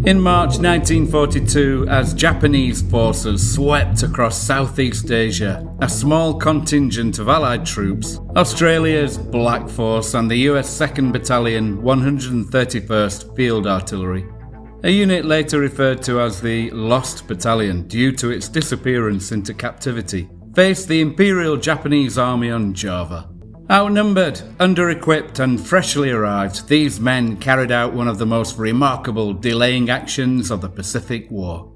In March 1942, as Japanese forces swept across Southeast Asia, a small contingent of Allied troops, Australia's Blackforce and the US 2nd Battalion 131st Field Artillery, a unit later referred to as the Lost Battalion due to its disappearance into captivity, faced the Imperial Japanese Army on Java. Outnumbered, under-equipped and freshly arrived, these men carried out one of the most remarkable delaying actions of the Pacific War.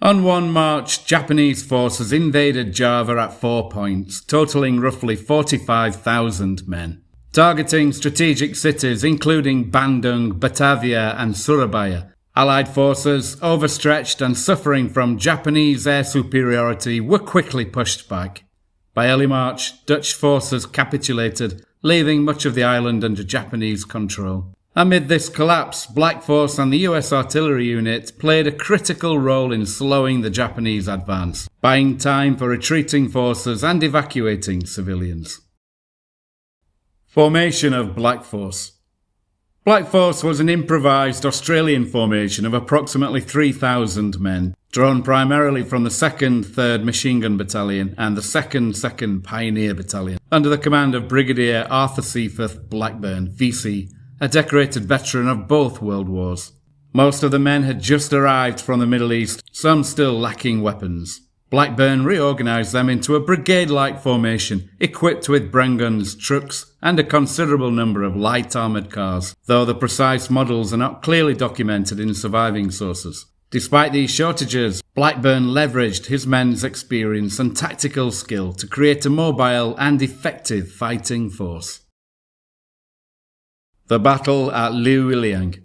On 1 March, Japanese forces invaded Java at 4 points, totalling roughly 45,000 men. Targeting strategic cities including Bandung, Batavia and Surabaya, Allied forces, overstretched and suffering from Japanese air superiority, were quickly pushed back. By early March, Dutch forces capitulated, leaving much of the island under Japanese control. Amid this collapse, Blackforce and the US artillery unit played a critical role in slowing the Japanese advance, buying time for retreating forces and evacuating civilians. Formation of Blackforce. Blackforce was an improvised Australian formation of approximately 3,000 men, drawn primarily from the 2nd 3rd Machine Gun Battalion and the 2nd Pioneer Battalion, under the command of Brigadier Arthur Seaforth Blackburn, VC, a decorated veteran of both World Wars. Most of the men had just arrived from the Middle East, some still lacking weapons. Blackburn reorganised them into a brigade-like formation, equipped with Bren guns, trucks, and a considerable number of light armoured cars, though the precise models are not clearly documented in surviving sources. Despite these shortages, Blackburn leveraged his men's experience and tactical skill to create a mobile and effective fighting force. The Battle at Leuwiliang.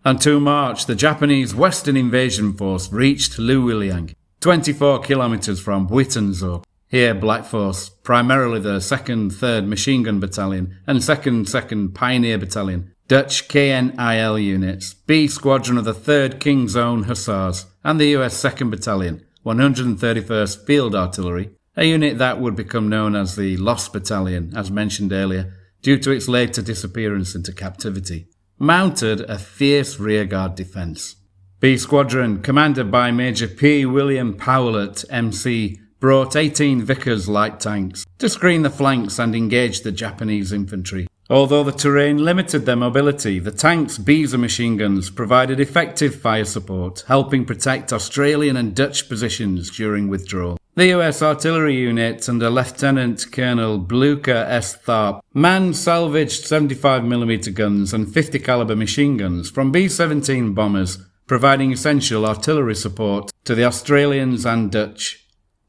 On 2 March, the Japanese Western Invasion Force reached Leuwiliang, 24 kilometres from Buitenzorg. Here Blackforce, primarily the 2nd 3rd Machine Gun Battalion and 2nd Pioneer Battalion, Dutch-KNIL units, B Squadron of the 3rd King's Own Hussars, and the US 2nd Battalion, 131st Field Artillery, a unit that would become known as the Lost Battalion, as mentioned earlier, due to its later disappearance into captivity, mounted a fierce rearguard defence. B Squadron, commanded by Major P. William Powlett, MC, brought 18 Vickers light tanks to screen the flanks and engage the Japanese infantry. Although the terrain limited their mobility, the tanks' Beezer machine guns provided effective fire support, helping protect Australian and Dutch positions during withdrawal. The US artillery unit under Lieutenant Colonel Blucher S. Tharp manned salvaged 75mm guns and 50 caliber machine guns from B-17 bombers, providing essential artillery support to the Australians and Dutch.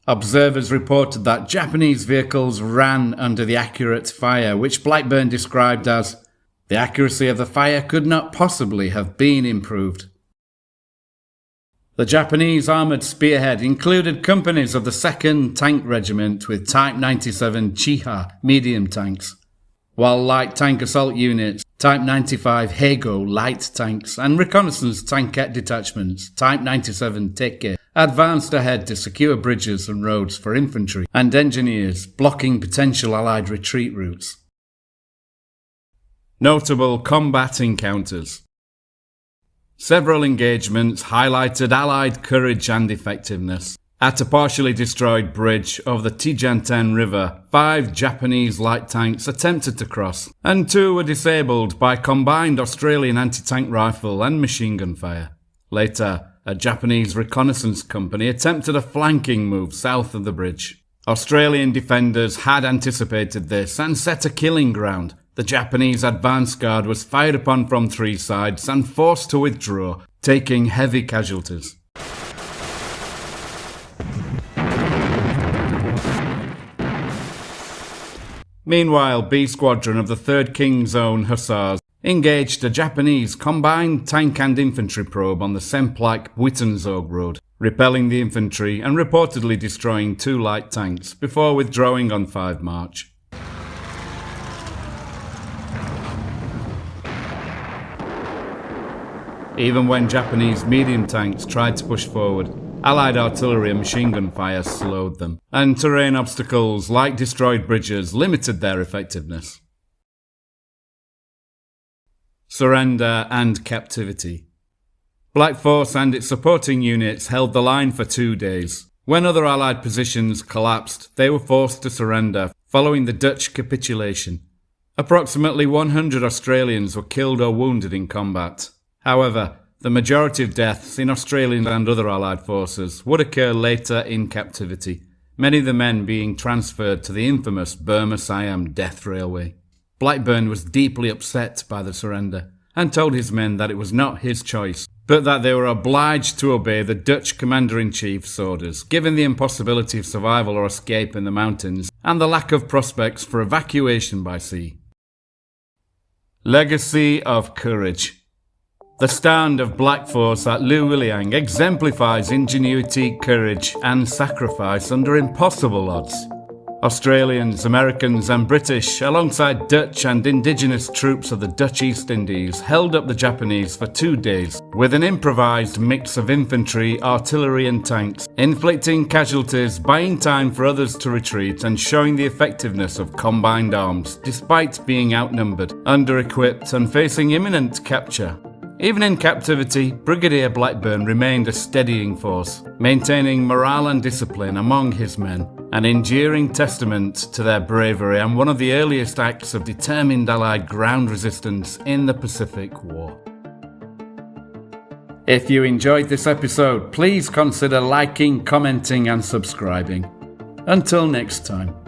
Observers reported that Japanese vehicles ran under the accurate fire, which Blackburn described as, "The accuracy of the fire could not possibly have been improved." The Japanese armoured spearhead included companies of the 2nd Tank Regiment with Type 97 Chiha medium tanks, while light tank assault units, Type 95 Heigo light tanks, and reconnaissance tankette detachments, Type 97 Teke, advanced ahead to secure bridges and roads for infantry and engineers, blocking potential Allied retreat routes. Notable combat encounters. Several engagements highlighted Allied courage and effectiveness. At a partially destroyed bridge over the Tijanten River, 5 Japanese light tanks attempted to cross, and 2 were disabled by combined Australian anti-tank rifle and machine gun fire. Later, a Japanese reconnaissance company attempted a flanking move south of the bridge. Australian defenders had anticipated this and set a killing ground. The Japanese advance guard was fired upon from 3 sides and forced to withdraw, taking heavy casualties. Meanwhile, B Squadron of the 3rd King's Own Hussars engaged a Japanese combined tank and infantry probe on the Semplak-Buitenzorg road, repelling the infantry and reportedly destroying 2 light tanks before withdrawing on 5 March. Even when Japanese medium tanks tried to push forward, Allied artillery and machine gun fire slowed them, and terrain obstacles like destroyed bridges limited their effectiveness. Surrender and captivity. Blackforce and its supporting units held the line for 2 days. When other Allied positions collapsed, they were forced to surrender following the Dutch capitulation. Approximately 100 Australians were killed or wounded in combat. However, the majority of deaths in Australian and other Allied forces would occur later in captivity, many of the men being transferred to the infamous Burma-Siam Death Railway. Blackburn was deeply upset by the surrender and told his men that it was not his choice, but that they were obliged to obey the Dutch commander-in-chief's orders, given the impossibility of survival or escape in the mountains and the lack of prospects for evacuation by sea. Legacy of courage. The stand of Blackforce at Leuwiliang exemplifies ingenuity, courage, and sacrifice under impossible odds. Australians, Americans, and British, alongside Dutch and indigenous troops of the Dutch East Indies, held up the Japanese for 2 days with an improvised mix of infantry, artillery, and tanks, inflicting casualties, buying time for others to retreat, and showing the effectiveness of combined arms, despite being outnumbered, under-equipped, and facing imminent capture. Even in captivity, Brigadier Blackburn remained a steadying force, maintaining morale and discipline among his men, an enduring testament to their bravery and one of the earliest acts of determined Allied ground resistance in the Pacific War. If you enjoyed this episode, please consider liking, commenting and subscribing. Until next time.